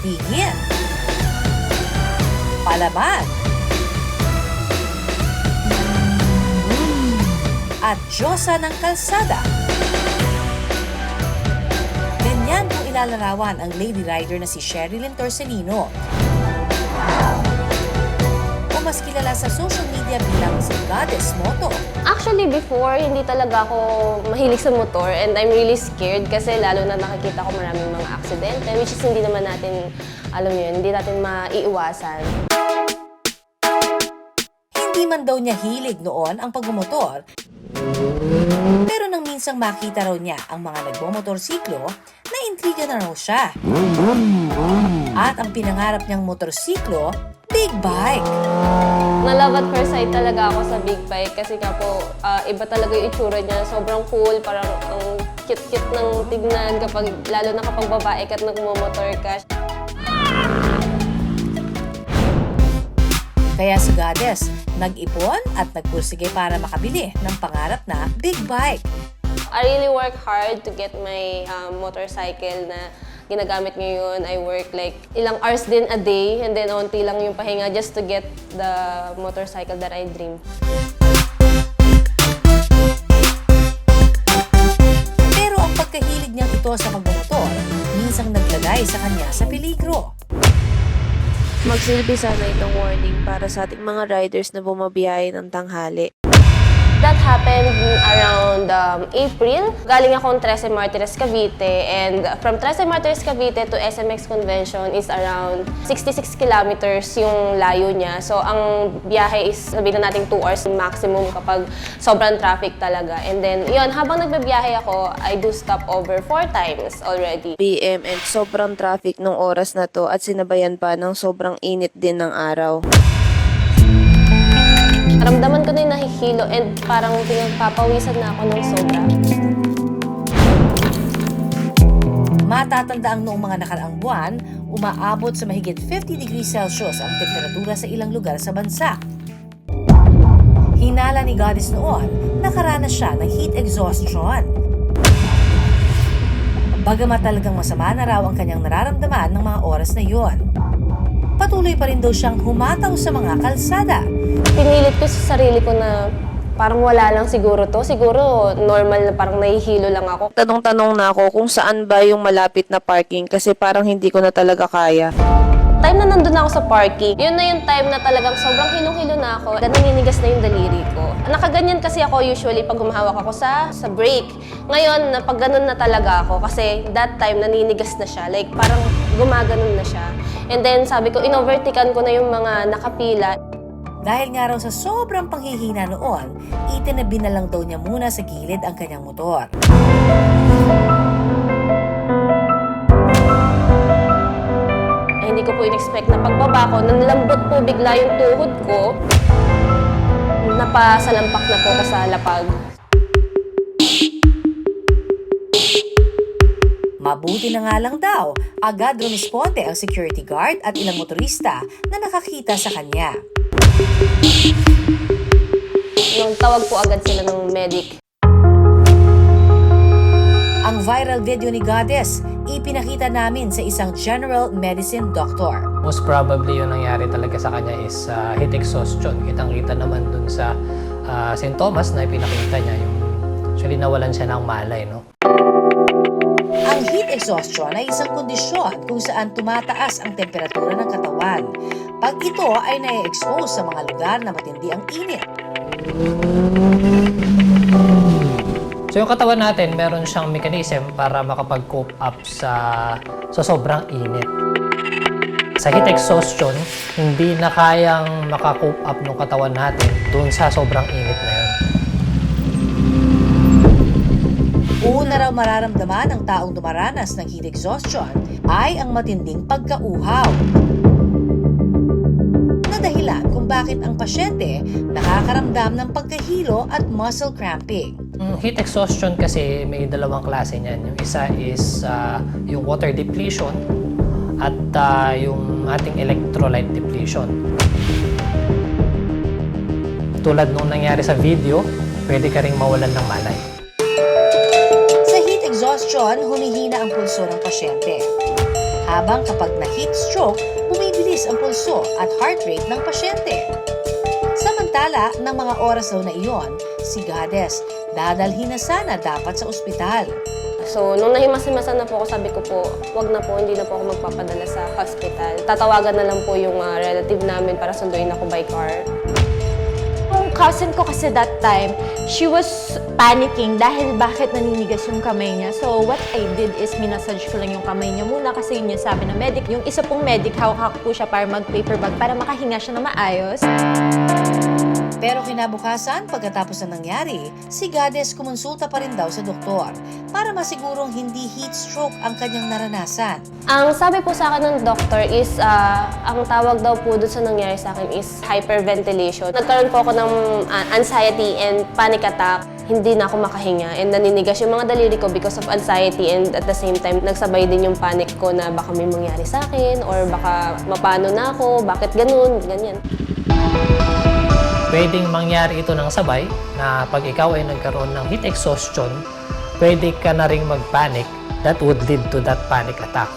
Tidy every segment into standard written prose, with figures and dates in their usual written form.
tingin, palaman, at Diyosa ng kalsada. Ganyan kung ilalarawan ang lady rider na si Sherilyn Torcelino, o mas kilala sa social media bilang si Goddess Moto. Actually, before, hindi talaga ako mahilig sa motor and I'm really scared kasi lalo na nakikita ko maraming mga aksidente which is hindi naman natin, alam yun, hindi natin maiiwasan. Hindi man daw niya hilig noon ang pagmumotor, pero nang minsang makita raw niya ang mga nagmomotorsiklo, naintriga na raw siya. At ang pinangarap niyang motorsiklo, big bike. Na-love at first sight talaga ako sa big bike kasi nga po, iba talaga yung itsura niya. Sobrang cool, parang ang cute-cute ng tignan kapag, lalo na kapag babae ka at nagmumotor ka. Kaya si Goddess, nag-ipon at nagpursige para makabili ng pangarap na big bike. I really work hard to get my motorcycle na ginagamit ngayon. I work like ilang hours din a day and then onti lang yung pahinga just to get the motorcycle that I dream. Pero ang pagkahilig niyang ito sa pagmumotor, minsang naglagay sa kanya sa peligro. Magsilbi sana itong warning para sa ating mga riders na bumabiyahe ng tanghali. That happened around April. Galing akong Trece Martires, Cavite, and from Trece Martires, Cavite to SMX Convention is around 66 kilometers yung layo niya. So, ang biyahe is, sabihin na natin 2 hours maximum kapag sobrang traffic talaga. And then, yun, habang nagbabiyahe ako, I do stop over 4 times already. PM and sobrang traffic nung oras na to at sinabayan pa ng sobrang init din ng araw. Ramdaman ko na yung nahihilo and parang pinagpapawisan na ako ng sobra. Matatanda ang noong mga nakaraang buwan, umaabot sa mahigit 50 degrees Celsius ang temperatura sa ilang lugar sa bansa. Hinala ni Goddess noon, nakaranas siya ng heat exhaustion. Bagamat talagang masama na raw ang kanyang nararamdaman ng mga oras na iyon, patuloy pa rin daw siyang humataw sa mga kalsada. Pinilit ko sa sarili ko na parang wala lang siguro to. Siguro normal na parang nahihilo lang ako. Tanong-tanong na ako kung saan ba yung malapit na parking kasi parang hindi ko na talaga kaya. Time na nandun ako sa parking, yun na yung time na talagang sobrang hilong-hilo na ako. Naninigas na yung daliri ko. Nakaganyan kasi ako usually pag humahawak ako sa brake. Ngayon, pag ganun na talaga ako kasi that time naninigas na siya. Like parang gumaganon na siya. And then sabi ko, inovertikan ko na yung mga nakapila. Dahil nga raw sa sobrang panghihina noon, itinabi na lang daw niya muna sa gilid ang kanyang motor. Hindi ko po in-expect na pagbaba ko, nanlambot po bigla yung tuhod ko. Napasalampak na po sa lapag. Mabuti na nga lang daw, agad rumisponde ang security guard at ilang motorista na nakakita sa kanya. Nung tawag po agad sila ng medic. Ang viral video ni Goddess, ipinakita namin sa isang general medicine doctor. Most probably yung nangyari talaga sa kanya is heat exhaustion. Kitang-kita naman dun sa sintomas na ipinakita niya, yung actually nawalan siya ng malay, no? Ang heat exhaustion ay isang kondisyon kung saan tumataas ang temperatura ng katawan. Pag ito ay na-expose sa mga lugar na matindi ang init. So yung katawan natin, meron siyang mechanism para makapag-cope up sa sobrang init. Sa heat exhaustion, hindi na kayang makakope up ng katawan natin dun sa sobrang init na yun. Una raw mararamdaman ng taong dumaranas ng heat exhaustion ay ang matinding pagkauhaw. Na dahilan kung bakit ang pasyente nakakaramdam ng pagkahilo at muscle cramping. Heat exhaustion kasi may dalawang klase niyan. Yung isa is yung water depletion at yung ating electrolyte depletion. Tulad nung nangyari sa video, pwede ka ring mawalan ng malay. Sa heat exhaustion, humihina ang pulso ng pasyente. Habang kapag na-heat stroke, bumibilis ang pulso at heart rate ng pasyente. Samantala, ng mga oras daw na iyon, si Goddess dadalhin na sana dapat sa ospital. So, nung nahimas-himasan na po ako, sabi ko po, wag na po, hindi na po ako magpapadala sa hospital. Tatawagan na lang po yung relative namin para sunduin ako by car. Yung cousin ko kasi that time, she was panicking dahil bakit naninigas yung kamay niya. So what I did is minasage ko lang yung kamay niya muna kasi yun yung sabi ng medic. Yung isa pong medic, hawak po siya para mag-paper bag para makahinga siya na maayos. Pero kinabukasan, pagkatapos na nangyari, si Goddess kumonsulta pa rin daw sa doktor para masigurong hindi heat stroke ang kanyang naranasan. Ang sabi po sa akin ng doctor is, ang tawag daw po doon sa nangyari sa akin is hyperventilation. Nagkaroon po ako ng anxiety and panic attack. Hindi na ako makahinga and naninigas yung mga daliri ko because of anxiety and at the same time, nagsabay din yung panic ko na baka may mangyari sa akin or baka mapano na ako, bakit ganun, ganyan. Pwedeng mangyari ito ng sabay na pag ikaw ay nagkaroon ng heat exhaustion, pwede ka na ring mag-panic that would lead to that panic attack.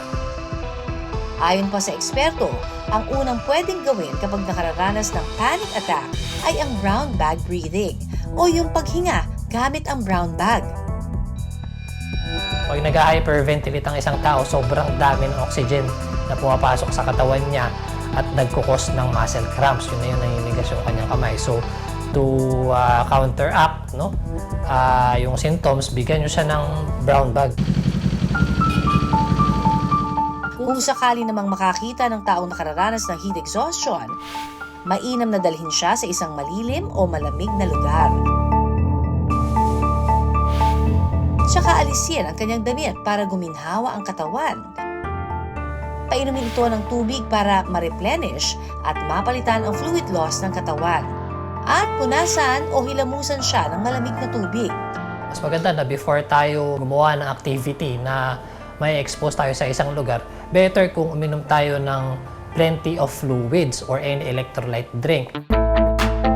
Ayon pa sa eksperto, ang unang pwedeng gawin kapag nakararanas ng panic attack ay ang brown bag breathing o yung paghinga gamit ang brown bag. Pag nag-hyperventilate ang isang tao, sobrang dami ng oxygen na pumapasok sa katawan niya at nagkukos ng muscle cramps. Yun na yun, naninigas yung kanyang kamay. So, to counteract yung symptoms, bigyan nyo siya ng brown bag. Kung sakali namang makakita ng taong nakararanas ng heat exhaustion, mainam na dalhin siya sa isang malilim o malamig na lugar. Tsaka alisin ang kanyang damit para guminhawa ang katawan. Painumin ito ng tubig para ma-replenish at mapalitan ang fluid loss ng katawan. At punasan o hilamusan siya ng malamig na tubig. Mas maganda na before tayo gumawa ng activity na may expose tayo sa isang lugar, better kung uminom tayo ng plenty of fluids or any electrolyte drink.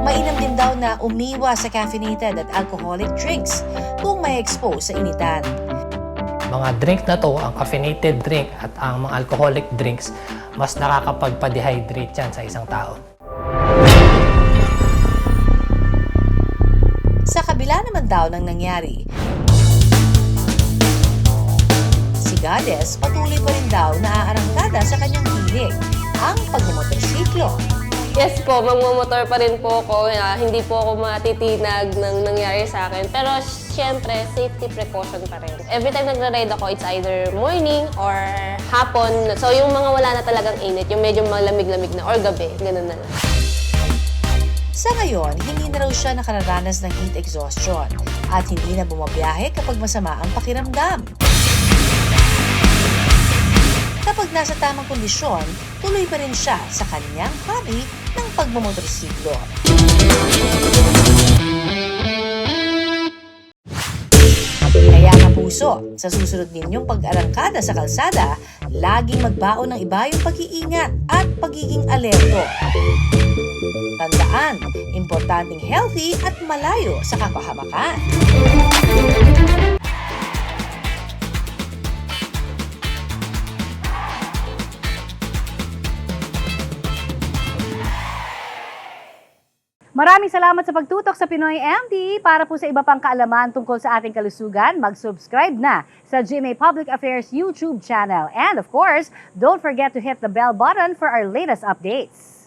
Mainam din daw na umiwas sa caffeinated at alcoholic drinks kung may expose sa initan. Mga drink na to, ang caffeinated drink at ang mga alcoholic drinks, mas nakakapagpa-dehydrate yan sa isang tao. Sa kabila naman daw ng nangyari, si Goddess patuloy pa rin daw na aarangkada sa kanyang hilig, ang pagmumotorsiklo. Yes po, magmumotor pa rin po ako. Hindi po ako matitinag ng nangyari sa akin. Pero syempre, safety precaution pa rin. Every time nagra-ride ako, it's either morning or hapon. So yung mga wala na talagang init, yung medyo malamig-lamig na or gabi, ganun na lang. Sa ngayon, hindi na raw siya nakararanas ng heat exhaustion at hindi na bumabiyahe kapag masama ang pakiramdam. Kapag nasa tamang kondisyon, tuloy pa rin siya sa kanyang hobby ng pagmumotorsiklo. Kaya kapuso, sa susunod ninyong pag-arangkada sa kalsada, laging magbaon ng iba yung pag-iingat at pagiging alerto. Tandaan, importanteng healthy at malayo sa kapahamakan. Maraming salamat sa pagtutok sa Pinoy MD. Para po sa iba pang kaalaman tungkol sa ating kalusugan, mag-subscribe na sa GMA Public Affairs YouTube channel. And of course, don't forget to hit the bell button for our latest updates.